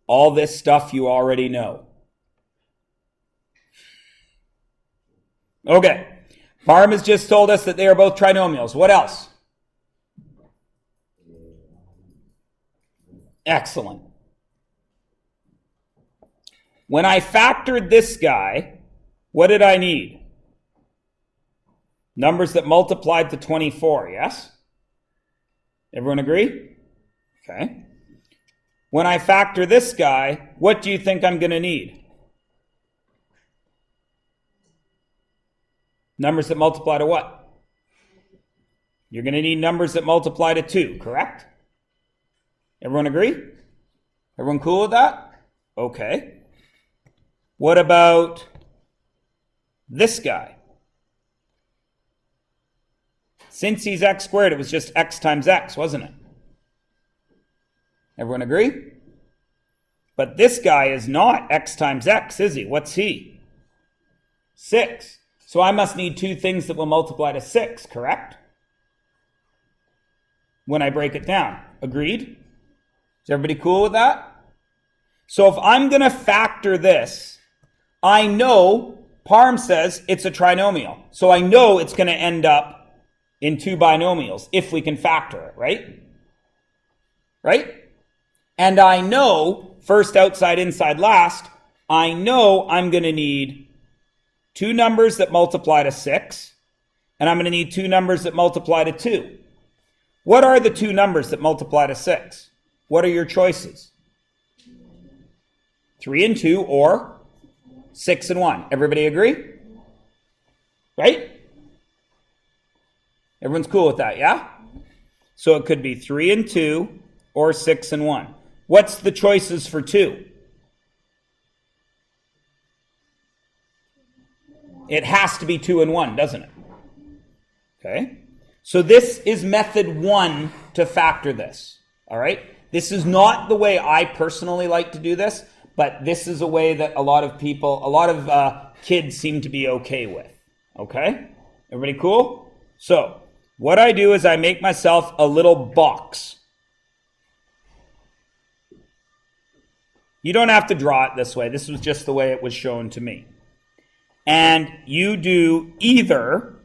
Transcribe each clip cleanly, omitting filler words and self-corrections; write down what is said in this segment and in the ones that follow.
All this stuff you already know. Okay. Parham has just told us that they are both trinomials. What else? Excellent. When I factored this guy, what did I need? Numbers that multiplied to 24, yes? Everyone agree? Okay. When I factor this guy, what do you think I'm going to need? Numbers that multiply to what? You're going to need numbers that multiply to 2, correct? Everyone agree? Everyone cool with that? Okay. What about this guy? Since he's x squared, it was just x times x, wasn't it? Everyone agree? But this guy is not x times x, is he? What's he? 6. So I must need 2 things that will multiply to 6, correct? When I break it down. Agreed? Is everybody cool with that? So if I'm going to factor this, I know, Parham says it's a trinomial. So I know it's going to end up in 2 binomials if we can factor it, right? Right? And I know, first outside, inside, last, I know I'm going to need 2 numbers that multiply to 6, and I'm going to need 2 numbers that multiply to 2. What are the 2 numbers that multiply to 6? What are your choices? 3 and 2 or 6 and 1. Everybody agree? Right? Everyone's cool with that, yeah? So it could be 3 and 2 or 6 and 1. What's the choices for 2? It has to be 2 and 1, doesn't it? Okay. So this is method 1 to factor this. All right. This is not the way I personally like to do this, but this is a way that a lot of people, a lot of kids seem to be okay with. Okay. Everybody cool? So what I do is I make myself a little box. You don't have to draw it this way. This was just the way it was shown to me. And you do either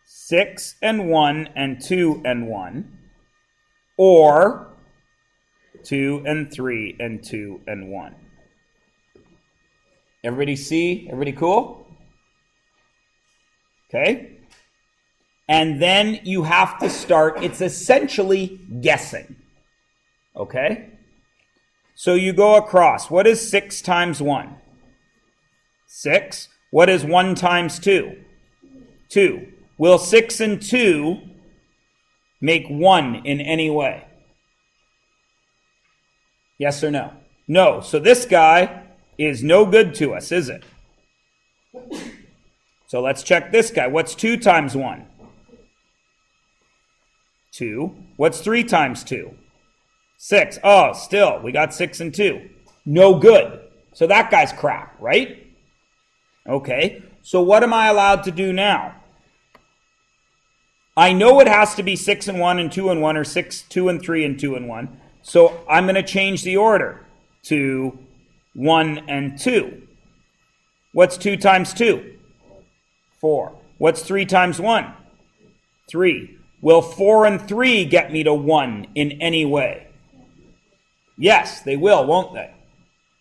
6 and 1 and 2 and 1, or 2 and 3 and 2 and 1. Everybody see? Everybody cool? Okay. And then you have to start, it's essentially guessing. Okay. So you go across. What is 6 times 1? 6. What is 1 times 2? 2. Will 6 and 2 make 1 in any way? Yes or no? No. So this guy is no good to us, is it? So let's check this guy. What's 2 times 1? 2. What's 3 times 2? 6. Oh, still, we got 6 and 2. No good. So that guy's crap, right? Okay, so what am I allowed to do now? I know it has to be 6 and 1 and 2 and 1, or 6, 2 and 3 and 2 and 1. So I'm going to change the order to 1 and 2. What's 2 times 2? 4. What's 3 times 1? 3. Will 4 and 3 get me to 1 in any way? Yes, they will, won't they?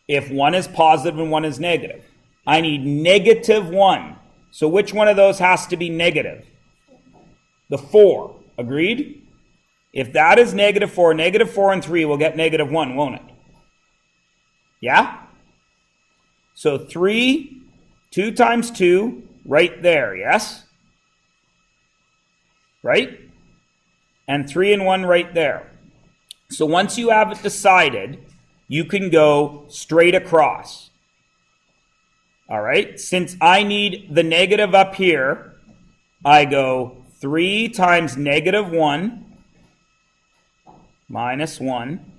If 1 is positive and 1 is negative. I need negative 1. So which one of those has to be negative? The 4. Agreed? If that is negative 4 and 3 will get negative 1, won't it? Yeah? So 3, 2 times 2, right there, yes? Right? And 3 and 1 right there. So once you have it decided, you can go straight across. All right? Since I need the negative up here, I go 3 times negative 1 minus 1.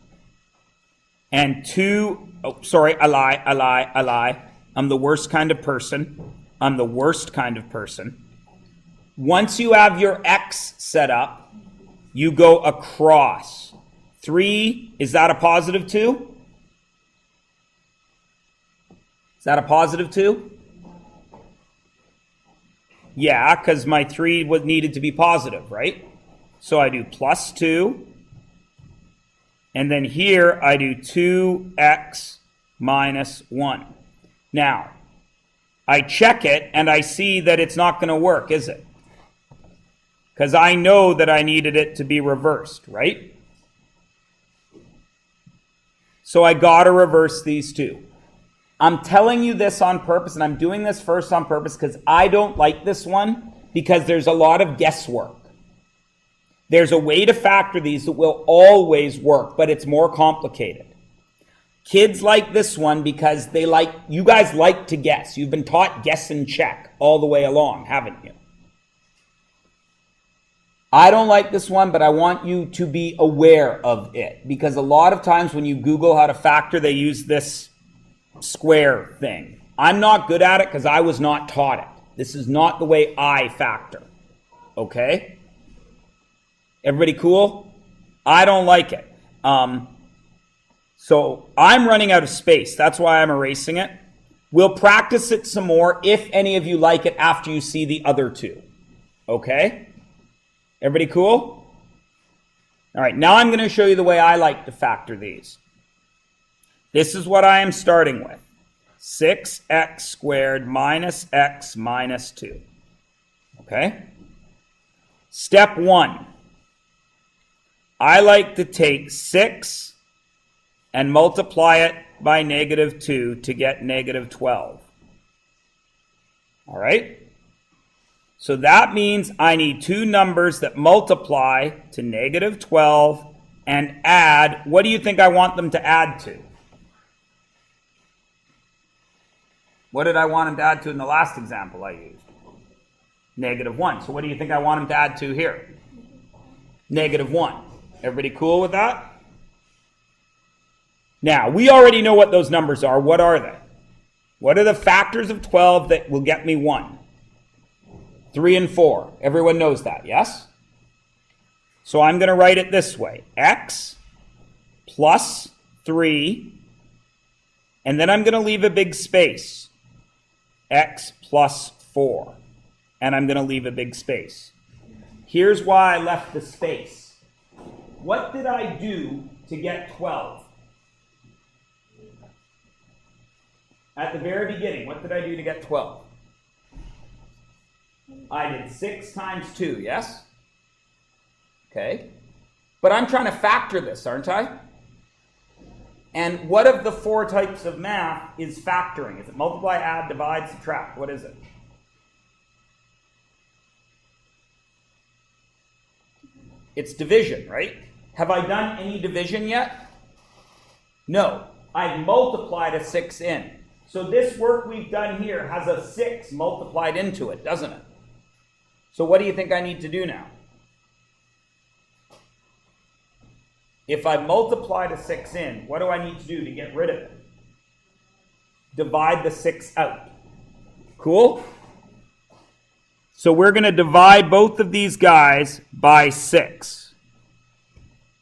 And 2, oh, sorry, I lie. I'm the worst kind of person. Once you have your x set up, you go across. 3, is that a positive 2? Is that a positive 2? Yeah, because my 3 needed to be positive, right? So I do plus 2. And then here I do 2x minus 1. Now, I check it and I see that it's not going to work, is it? Because I know that I needed it to be reversed, right? So I got to reverse these two. I'm telling you this on purpose, and I'm doing this first on purpose because I don't like this one because there's a lot of guesswork. There's a way to factor these that will always work, but it's more complicated. Kids like this one because you guys like to guess. You've been taught guess and check all the way along, haven't you? I don't like this one, but I want you to be aware of it because a lot of times when you Google how to factor, they use this square thing. I'm not good at it because I was not taught it. This is not the way I factor. Okay? Everybody cool? I don't like it. So I'm running out of space. That's why I'm erasing it. We'll practice it some more if any of you like it after you see the other two. Okay? Everybody cool? All right, now I'm going to show you the way I like to factor these. This is what I am starting with. 6x squared minus x minus 2. Okay? Step 1. I like to take 6 and multiply it by negative 2 to get negative 12. All right? So that means I need two numbers that multiply to negative 12 and add. What do you think I want them to add to? What did I want them to add to in the last example I used? Negative 1. So what do you think I want them to add to here? Negative 1. Everybody cool with that? Now, we already know what those numbers are. What are they? What are the factors of 12 that will get me 1? 3 and 4. Everyone knows that, yes? So I'm going to write it this way. X plus 3, and then I'm going to leave a big space. X plus 4, and I'm going to leave a big space. Here's why I left the space. What did I do to get 12? At the very beginning, what did I do to get 12? I did 6 times 2, yes? Okay. But I'm trying to factor this, aren't I? And what of the 4 types of math is factoring? Is it multiply, add, divide, subtract? What is it? It's division, right? Have I done any division yet? No. I've multiplied a 6 in. So this work we've done here has a 6 multiplied into it, doesn't it? So what do you think I need to do now? If I multiplied a 6 in, what do I need to do to get rid of it? Divide the 6 out. Cool? So we're going to divide both of these guys by 6.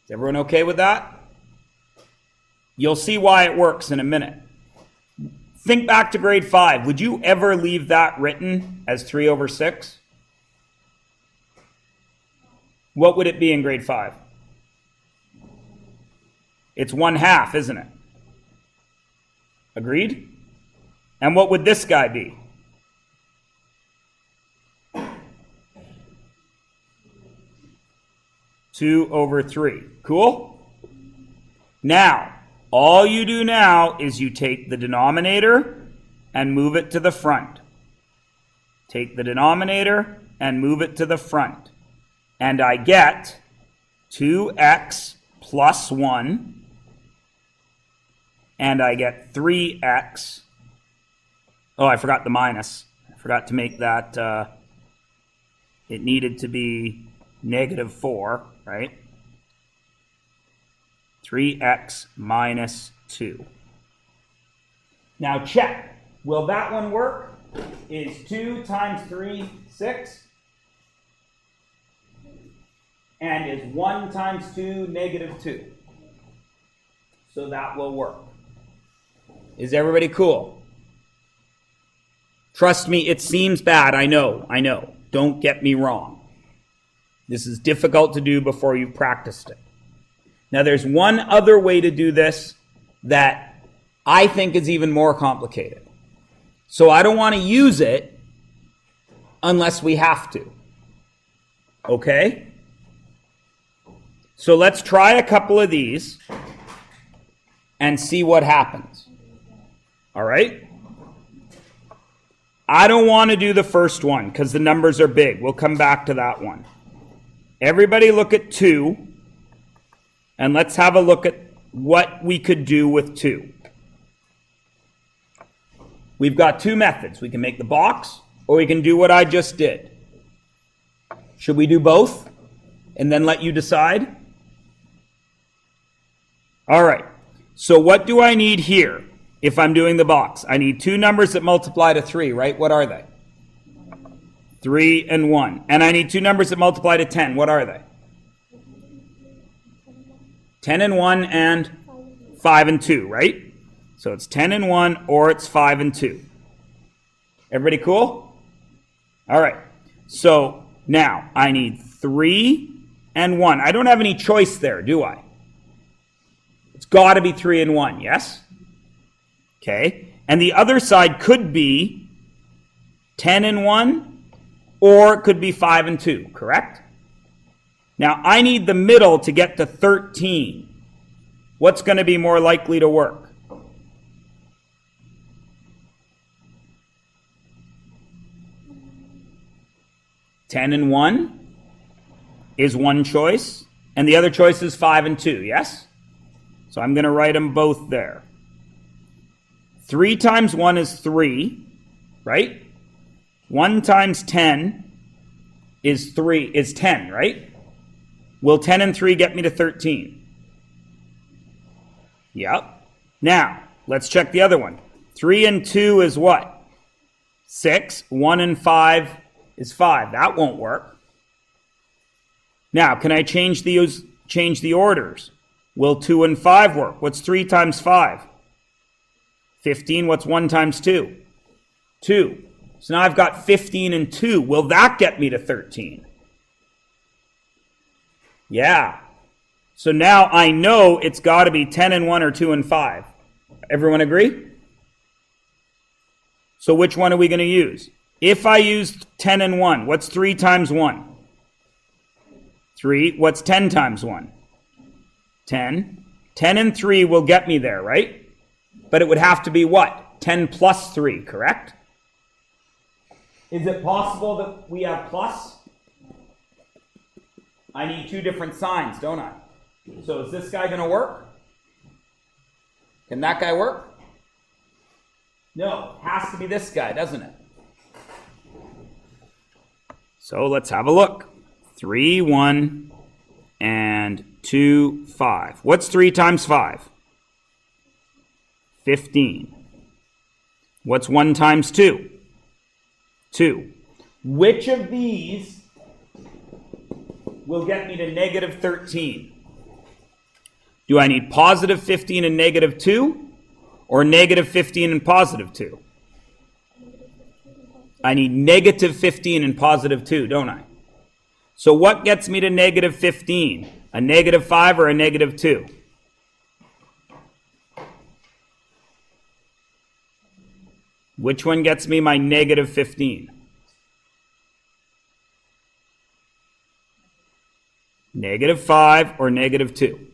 Is everyone okay with that? You'll see why it works in a minute. Think back to grade 5. Would you ever leave that written as 3 over 6? What would it be in grade 5? It's 1/2, isn't it? Agreed? And what would this guy be? Two over 3. Cool? Now, all you do now is you take the denominator and move it to the front. Take the denominator and move it to the front. And I get 2x plus 1. And I get 3x. Oh, I forgot the minus. I forgot to make that, it needed to be negative 4, right? 3x minus 2. Now check. Will that one work? Is 2 times 3, 6? And is 1 times 2, negative 2? So that will work. Is everybody cool? Trust me, it seems bad. I know. Don't get me wrong. This is difficult to do before you've practiced it. Now, there's one other way to do this that I think is even more complicated. So I don't want to use it unless we have to. Okay? So let's try a couple of these and see what happens. All right? I don't want to do the first one because the numbers are big. We'll come back to that one. Everybody look at 2, and let's have a look at what we could do with 2. We've got 2 methods. We can make the box, or we can do what I just did. Should we do both and then let you decide? All right. So what do I need here if I'm doing the box? I need 2 numbers that multiply to 3, right? What are they? 3 and 1. And I need 2 numbers that multiply to 10. What are they? 10 and 1 and 5 and 2, right? So it's 10 and 1 or it's 5 and 2. Everybody cool? All right. So now I need 3 and 1. I don't have any choice there, do I? It's got to be 3 and 1, yes? Okay. And the other side could be 10 and 1 or it could be 5 and 2, correct? Now I need the middle to get to 13. What's going to be more likely to work? 10 and 1 is one choice, and the other choice is 5 and 2, yes? So I'm going to write them both there. 3 times 1 is 3, right? 1 times 10 is 10, right? Will 10 and 3 get me to 13? Yep. Now, let's check the other one. 3 and 2 is what? 6. 1 and 5 is 5. That won't work. Now, can I change the orders? Will 2 and 5 work? What's 3 times 5? 15. What's 1 times 2? 2. So now I've got 15 and 2. Will that get me to 13? Yeah. So now I know it's got to be 10 and 1 or 2 and 5. Everyone agree? So which one are we going to use? If I used 10 and 1, what's 3 times 1? 3. What's 10 times 1? 10. 10 and 3 will get me there, right? But it would have to be what? 10 plus 3, correct? Is it possible that we have plus? I need 2 different signs, don't I? So is this guy going to work? Can that guy work? No, it has to be this guy, doesn't it? So let's have a look. 3, 1, and 2, 5. What's 3 times 5? 15. What's 1 times 2? 2. Which of these will get me to negative 13? Do I need positive 15 and negative 2? Or negative 15 and positive 2? I need negative 15 and positive 2, don't I? So what gets me to negative 15? A negative 5 or a negative 2? Which one gets me my negative 15? Negative 5 or negative 2?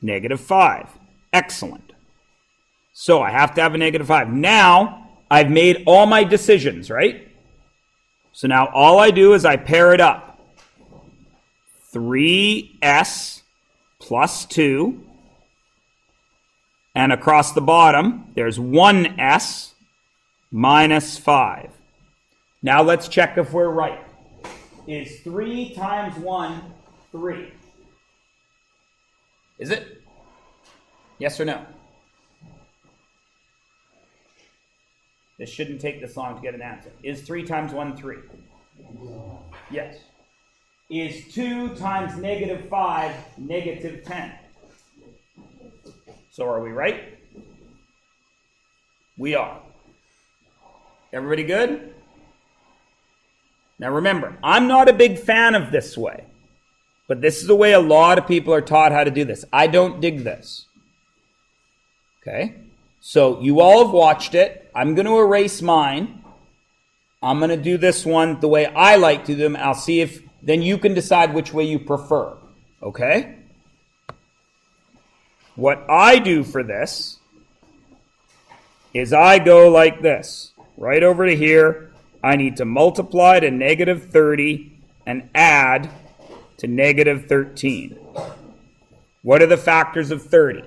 Negative 5. Excellent. So I have to have a negative 5. Now, I've made all my decisions, right? So now all I do is I pair it up. 3s plus 2. And across the bottom, there's 1s minus 5. Now let's check if we're right. Is 3 times 1 3? Is it? Yes or no? This shouldn't take this long to get an answer. Is 3 times 1 3? Yes. is 2 times negative 5, negative 10. So are we right? We are. Everybody good? Now remember, I'm not a big fan of this way, but this is the way a lot of people are taught how to do this. I don't dig this. Okay? So you all have watched it. I'm going to erase mine. I'm going to do this one the way I like to do them. I'll see if then you can decide which way you prefer. Okay? What I do for this is I go like this. Right over to here, I need to multiply to negative 30 and add to negative 13. What are the factors of 30?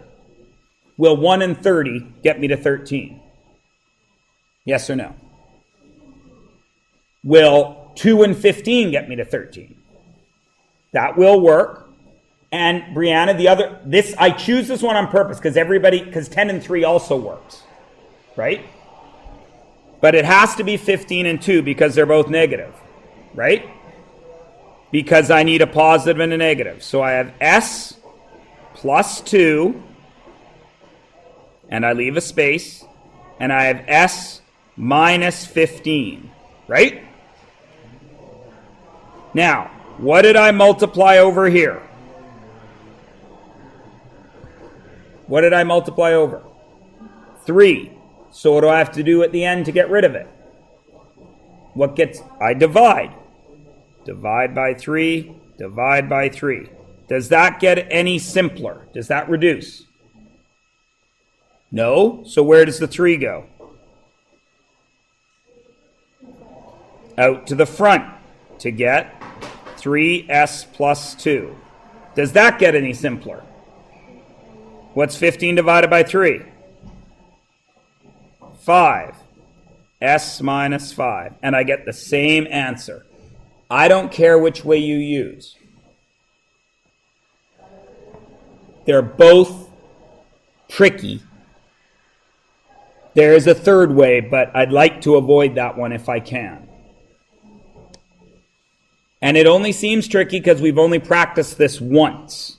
Will 1 and 30 get me to 13? Yes or no? Will 2 and 15 get me to 13? That will work. And Brianna, I choose this one on purpose because 10 and 3 also works. Right? But it has to be 15 and 2 because they're both negative. Right? Because I need a positive and a negative. So I have S plus 2, and I leave a space, and I have S minus 15. Right? Now, what did I multiply over here? What did I multiply over? 3. So what do I have to do at the end to get rid of it? I divide. Divide by 3, divide by 3. Does that get any simpler? Does that reduce? No. So where does the 3 go? Out to the front to get 3s plus 2. Does that get any simpler? What's 15 divided by 3? 5. S minus 5. And I get the same answer. I don't care which way you use. They're both tricky. There is a third way, but I'd like to avoid that one if I can. And it only seems tricky because we've only practiced this once.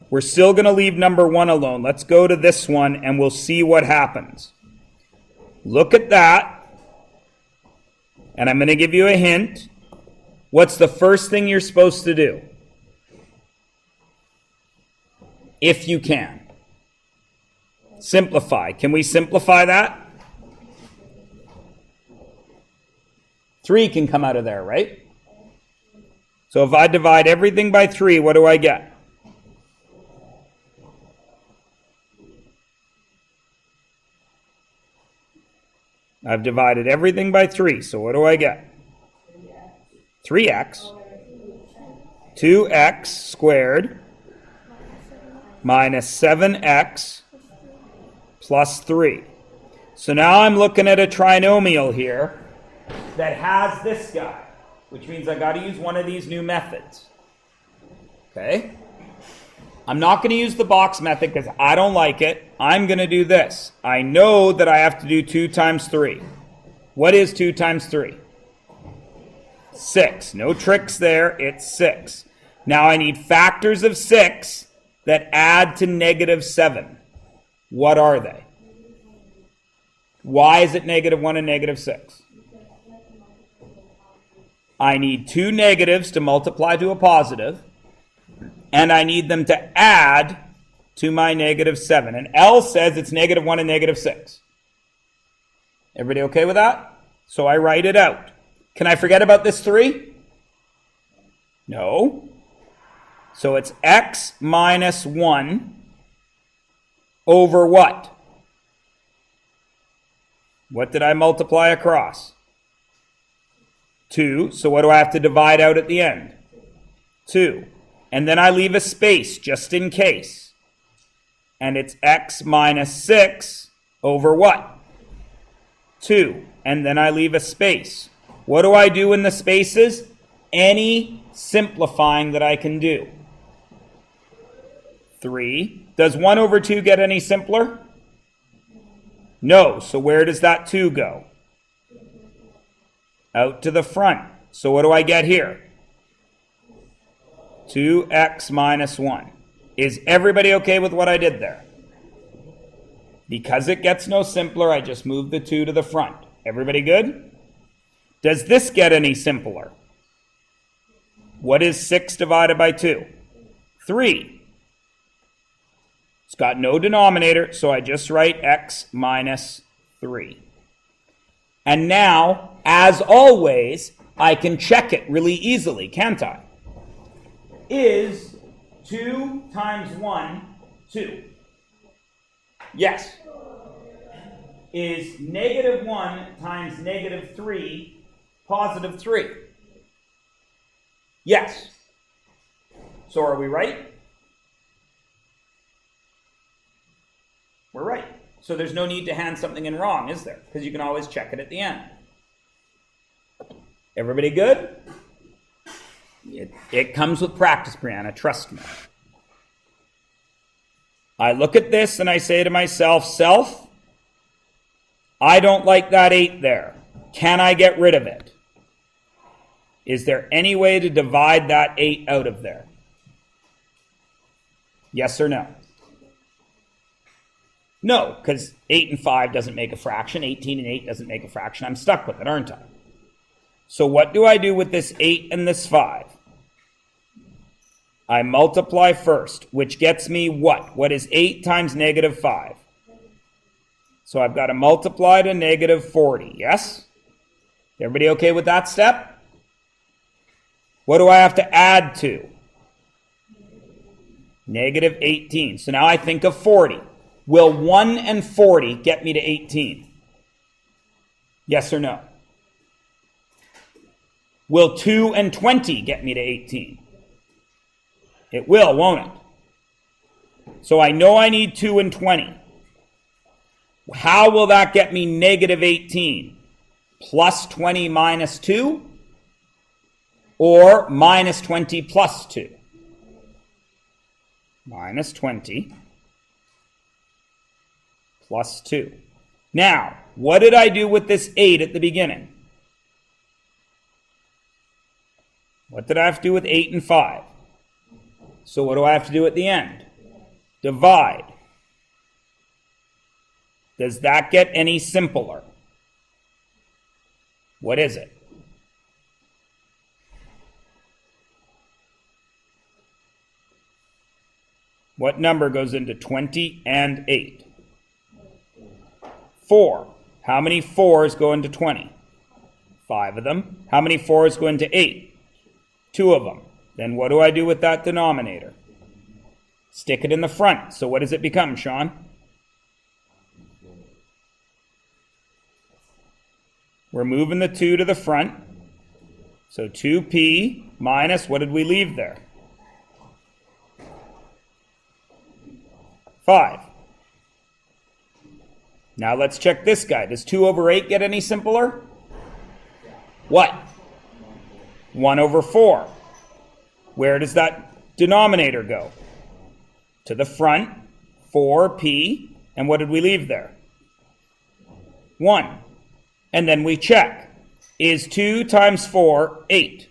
We're still going to leave number 1 alone. Let's go to this one and we'll see what happens. Look at that. And I'm going to give you a hint. What's the first thing you're supposed to do? If you can. Simplify. Can we simplify that? 3 can come out of there, right? So if I divide everything by 3, what do I get? I've divided everything by 3, so what do I get? 3x. 2x squared minus 7x plus 3. So now I'm looking at a trinomial here that has this guy, which means I've got to use one of these new methods. Okay? I'm not going to use the box method because I don't like it. I'm going to do this. I know that I have to do 2 times 3. What is 2 times 3? 6. No tricks there. It's 6. Now I need factors of 6 that add to negative 7. What are they? Why is it negative 1 and negative 6? I need 2 negatives to multiply to a positive, and I need them to add to my negative 7. And L says it's negative 1 and negative 6. Everybody okay with that? So I write it out. Can I forget about this 3? No. So it's x minus 1 over what? What did I multiply across? 2. So what do I have to divide out at the end? 2. And then I leave a space just in case. And it's x minus 6 over what? 2. And then I leave a space. What do I do in the spaces? Any simplifying that I can do. 3. Does 1 over 2 get any simpler? No. So where does that 2 go? Out to the front. So what do I get here? 2x minus 1. Is everybody okay with what I did there? Because it gets no simpler, I just moved the 2 to the front. Everybody good? Does this get any simpler? What is 6 divided by 2? 3. It's got no denominator, so I just write x minus 3. And now, as always, I can check it really easily, can't I? Is 2 times 1, 2? Yes. Is negative 1 times negative 3 positive 3? Yes. So are we right? We're right. So there's no need to hand something in wrong, is there? Because you can always check it at the end. Everybody good? It comes with practice, Brianna, trust me. I look at this and I say to myself, self, I don't like that 8 there. Can I get rid of it? Is there any way to divide that 8 out of there? Yes or no? No, because 8 and 5 doesn't make a fraction. 18 and 8 doesn't make a fraction. I'm stuck with it, aren't I? So what do I do with this 8 and this 5? I multiply first, which gets me what? What is 8 times negative 5? So I've got to multiply to negative 40, yes? Everybody okay with that step? What do I have to add to? Negative 18. So now I think of 40. Will 1 and 40 get me to 18? Yes or no? Will 2 and 20 get me to 18? It will, won't it? So I know I need 2 and 20. How will that get me negative 18? Plus 20 minus 2? Or minus 20 plus 2? Minus 20 plus 2. Now, what did I do with this 8 at the beginning? What did I have to do with 8 and 5? So what do I have to do at the end? Divide. Does that get any simpler? What is it? What number goes into 20 and 8? 4. How many 4s go into 20? 5 of them. How many 4s go into 8? 2 of them. Then what do I do with that denominator? Stick it in the front. So what does it become, Sean? We're moving the 2 to the front. So 2p minus, what did we leave there? 5. Now let's check this guy. Does 2 over 8 get any simpler? What? 1 over 4. Where does that denominator go? To the front, 4p, and what did we leave there? 1. And then we check. Is 2 times 4 8?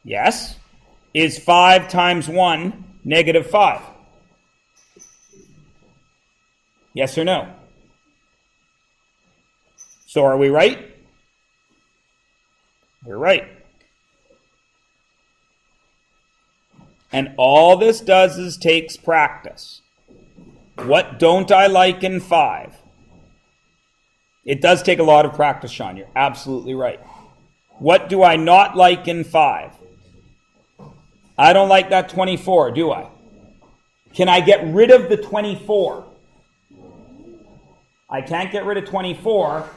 Yes. Is 5 times 1 negative 5? Yes or no? So are we right? We're right. And all this does is takes practice. What don't I like in 5? It does take a lot of practice, Sean. You're absolutely right. What do I not like in 5? I don't like that 24, do I? Can I get rid of the 24? I can't get rid of 24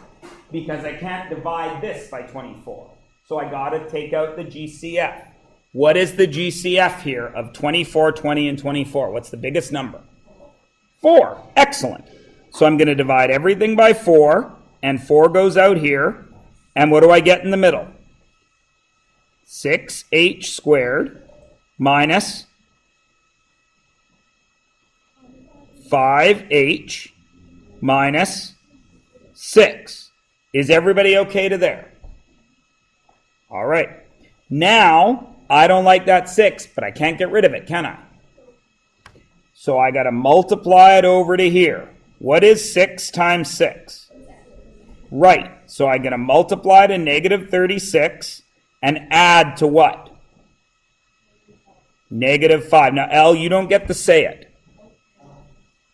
because I can't divide this by 24. So I got to take out the GCF. What is the GCF here of 24, 20, and 24? What's the biggest number? 4. Excellent. So I'm going to divide everything by 4, and 4 goes out here. And what do I get in the middle? 6h squared minus 5h minus 6. Is everybody okay to there? All right. Now, I don't like that 6, but I can't get rid of it, can I? So I got to multiply it over to here. What is 6 times 6? Right. So I'm going to multiply to negative 36 and add to what? Negative 5. Now, L, you don't get to say it.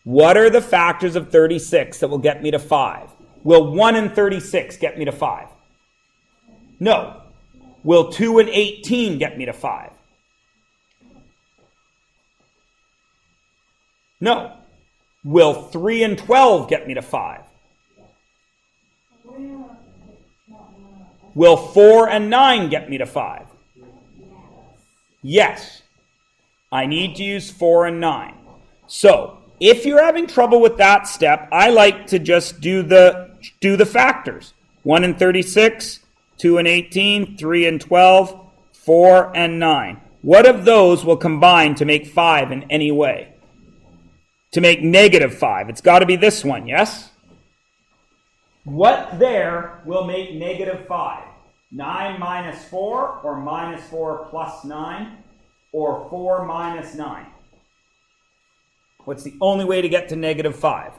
What are the factors of 36 that will get me to 5? Will 1 and 36 get me to 5? No. Will 2 and 18 get me to 5? No. Will 3 and 12 get me to 5? Will 4 and 9 get me to 5? Yes. I need to use 4 and 9. So, if you're having trouble with that step, I like to just do the factors. 1 and 36, 2 and 18, 3 and 12, 4 and 9. What of those will combine to make 5 in any way? To make negative 5. It's got to be this one, yes? What there will make negative 5? 9 minus 4, or minus 4 plus 9, or 4 minus 9? What's the only way to get to negative 5?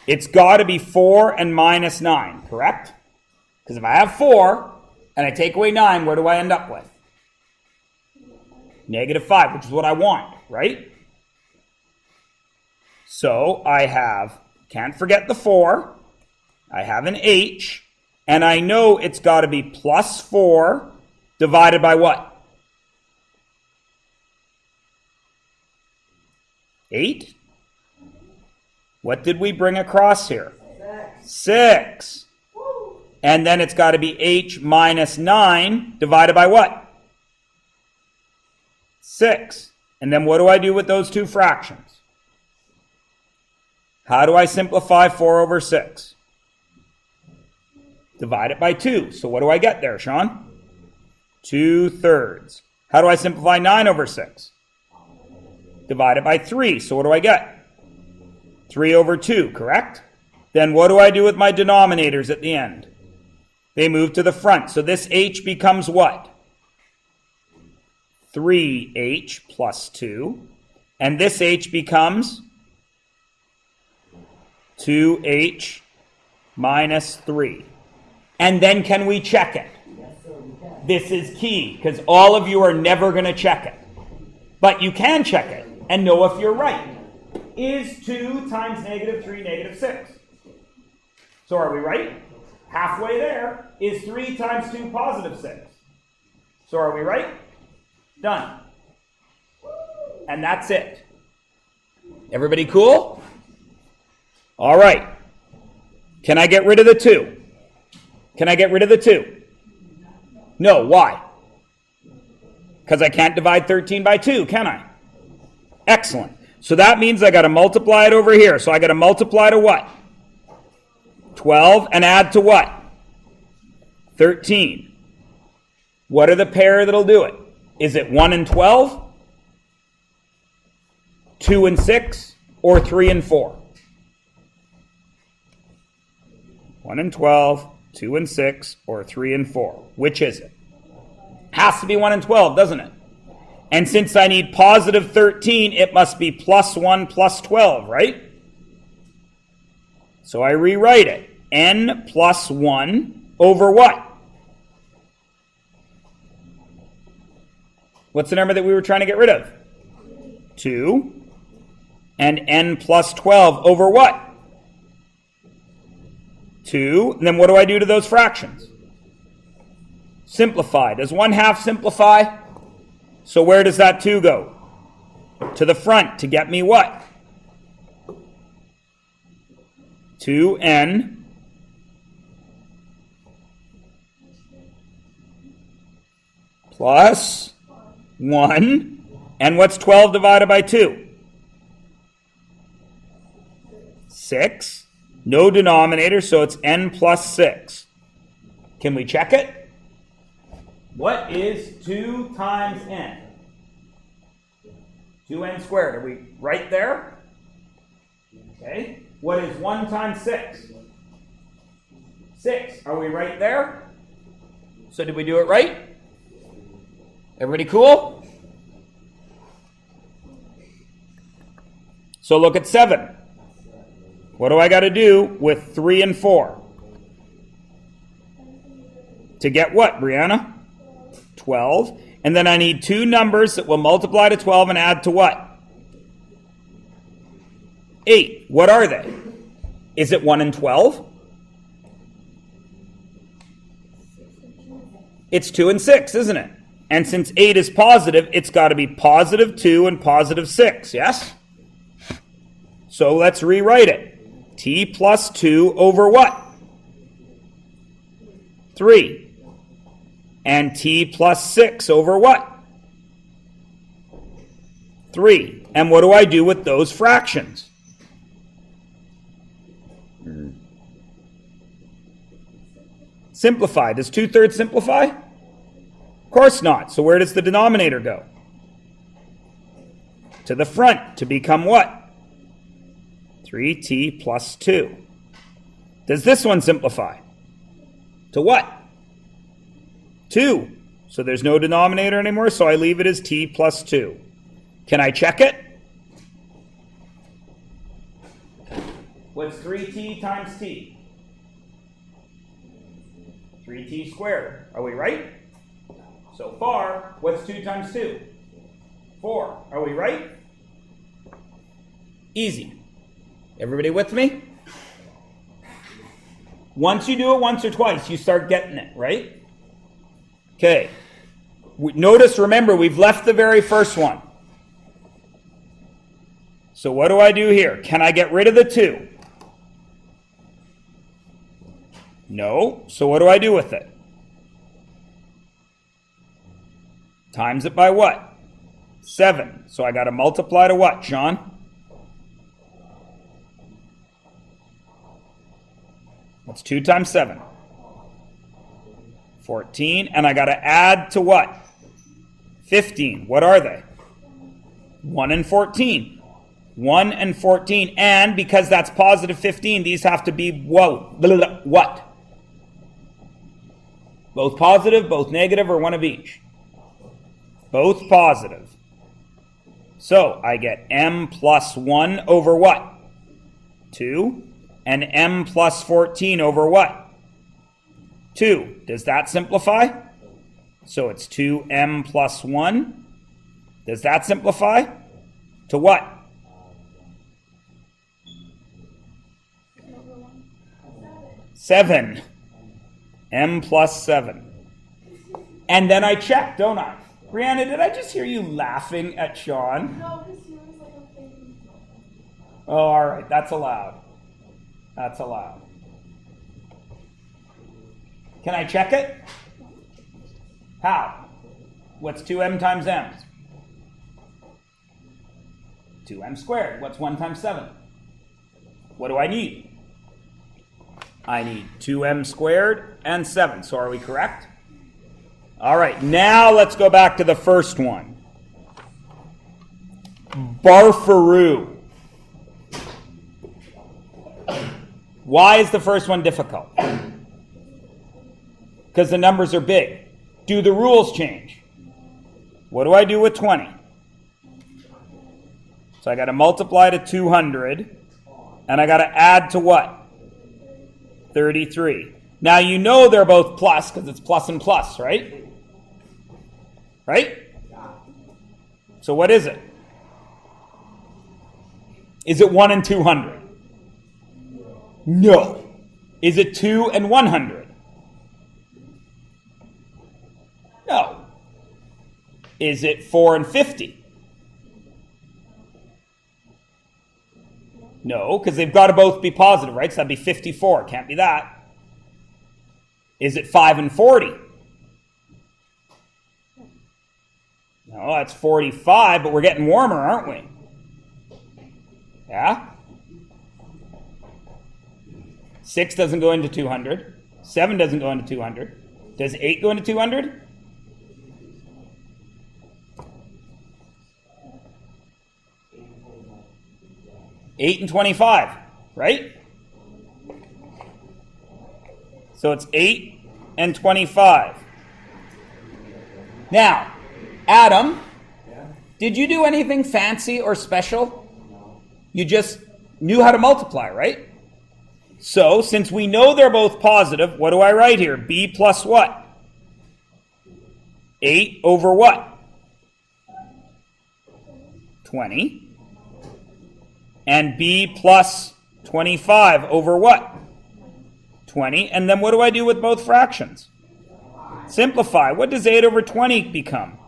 It's got to be 4 and minus 9, correct? Because if I have 4 and I take away 9, where do I end up with? Negative 5, which is what I want, right? So I have, can't forget the 4, I have an h, and I know it's got to be plus 4 divided by what? 8? What did we bring across here? 6. And then it's got to be h minus 9 divided by what? 6. And then what do I do with those two fractions? How do I simplify 4 over 6? Divide it by 2. So what do I get there, Sean? 2/3. How do I simplify 9 over 6? Divide it by 3. So what do I get? 3 over 2, correct? Then what do I do with my denominators at the end? They move to the front. So this h becomes what? 3h plus 2. And this h becomes 2h minus 3. And then can we check it? This is key, because all of you are never going to check it. But you can check it and know if you're right. Is 2 times negative 3 negative 6? So are we right? Halfway there. Is 3 times 2 positive 6? So are we right? Done. And that's it. Everybody cool? All right. Can I get rid of the 2? Can I get rid of the 2? No. Why? Because I can't divide 13 by 2, can I? Excellent. So that means I got to multiply it over here. So I got to multiply to what? 12 and add to what? 13. What are the pair that'll do it? Is it 1 and 12? 2 and 6? Or 3 and 4? 1 and 12, 2 and 6, or 3 and 4. Which is it? Has to be 1 and 12, doesn't it? And since I need positive 13, it must be plus 1 plus 12, right? So I rewrite it. N plus 1 over what? What's the number that we were trying to get rid of? 2. And n plus 12 over what? 2. And then what do I do to those fractions? Simplify. Does 1/2 simplify? So where does that 2 go? To the front to get me what? 2n plus 1. And what's 12 divided by 2? 6. No denominator, so it's n plus 6. Can we check it? What is 2 times n? 2n squared. Are we right there? Okay. What is 1 times 6? 6. Are we right there? So did we do it right? Everybody cool? So look at 7. What do I got to do with 3 and 4? To get what, Brianna? 12. And then I need 2 numbers that will multiply to 12 and add to what? 8. What are they? Is it 1 and 12? It's 2 and 6, isn't it? And since 8 is positive, it's got to be positive 2 and positive 6, yes? So let's rewrite it. T plus 2 over what? 3. And t plus 6 over what? 3. And what do I do with those fractions? Simplify. Does 2/3 simplify? Of course not. So where does the denominator go? To the front to become what? 3t plus 2. Does this one simplify? To what? 2. So there's no denominator anymore, so I leave it as t plus 2. Can I check it? What's 3t times t? 3t squared. Are we right? So far, what's 2 times 2? 4. Are we right? Easy. Everybody with me? Once you do it once or twice, you start getting it, right? Okay. Notice, remember, we've left the very first one. So what do I do here? Can I get rid of the 2? No. So what do I do with it? Times it by what? 7. So I got to multiply to what, Sean? What's 2 times 7? 14. And I got to add to what? 15. What are they? 1 and 14. 1 and 14. And because that's positive 15, these have to be what? Both positive, both negative, or one of each? Both positive. So I get m plus 1 over what? 2. And m plus 14 over what? 2. Does that simplify? So it's 2m plus 1. Does that simplify? To what? 7. M plus 7. And then I check, don't I? Brianna, did I just hear you laughing at Sean? No, because you was like a thing. Oh, all right. That's allowed. That's allowed. Can I check it? How? What's 2m times m? 2m squared. What's 1 times 7? What do I need? I need 2m squared and 7. So are we correct? All right. Now let's go back to the first one. Barfaroo. Why is the first one difficult? Because the numbers are big. Do the rules change? What do I do with 20? So I got to multiply to 200, and I got to add to what? 33. Now you know they're both plus because it's plus and plus, right? Right? So what is it? Is it 1 and 200? No. Is it 2 and 100? No. Is it 4 and 50? No, because they've got to both be positive, right? So that'd be 54. Can't be that. Is it 5 and 40? No, that's 45, but we're getting warmer, aren't we? Yeah? 6 doesn't go into 200. 7 doesn't go into 200. Does 8 go into 200? $8 and 25, right? So it's 8 and 25. Now, Adam, Yeah? did you do anything fancy or special? No. You just knew how to multiply, right? So, since we know they're both positive, what do I write here? B plus what? 8 over what? 20. And B plus 25 over what? 20. And then what do I do with both fractions? Simplify. What does 8 over 20 become?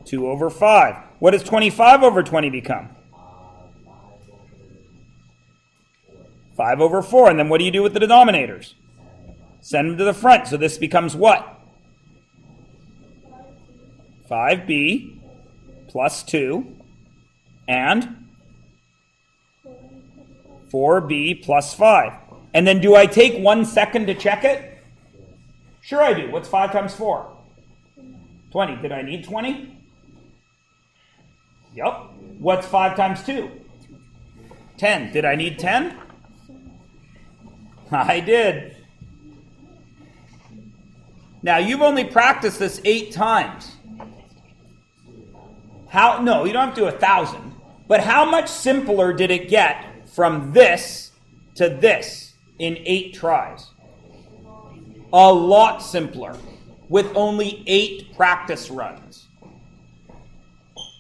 2 over 5. What does 25 over 20 become? 5 over 4. And then what do you do with the denominators? Send them to the front. So this becomes what? 5b plus 2 and 4b plus 5. And then do I take 1 second to check it? Sure I do. What's 5 times 4? 20. Did I need 20? Yep. What's 5 times 2? 10. Did I need 10? I did. Now, you've only practiced this 8 times. No, you don't have to do 1,000. But how much simpler did it get from this to this in 8 tries? A lot simpler, with only 8 practice runs.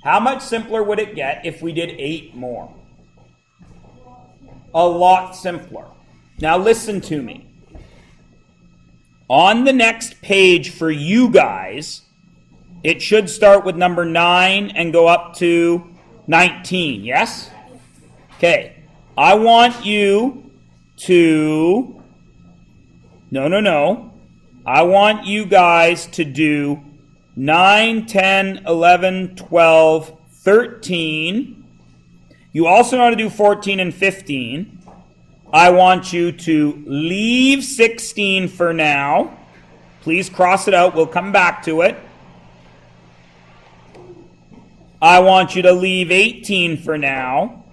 How much simpler would it get if we did 8 more? A lot simpler. Now listen to me. On the next page for you guys, it should start with number 9 and go up to 19, yes? Okay. I want you to... No. I want you guys to do 9, 10, 11, 12, 13. You also know how to do 14 and 15. I want you to leave 16 for now. Please cross it out. We'll come back to it. I want you to leave 18 for now.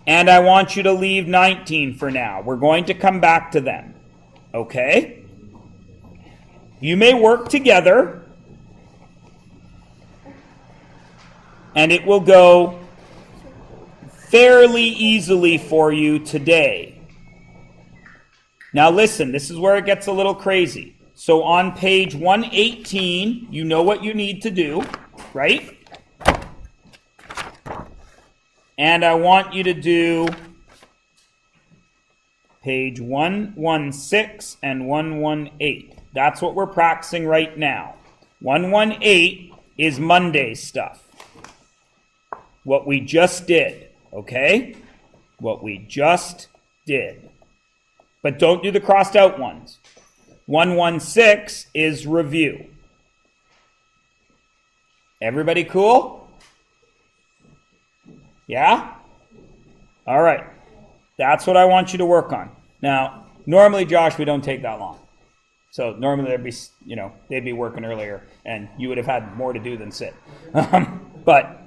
And I want you to leave 19 for now. We're going to come back to them. Okay? You may work together. And it will go fairly easily for you today. Now listen, this is where it gets a little crazy. So on page 118, you know what you need to do, right? And I want you to do page 116 and 118. That's what we're practicing right now. 118 is Monday's stuff. What we just did, okay? What we just did. But don't do the crossed out ones. 116 is review. Everybody cool? Yeah? All right. That's what I want you to work on. Now, normally, Josh, we don't take that long. So normally they'd be working earlier and you would have had more to do than sit. But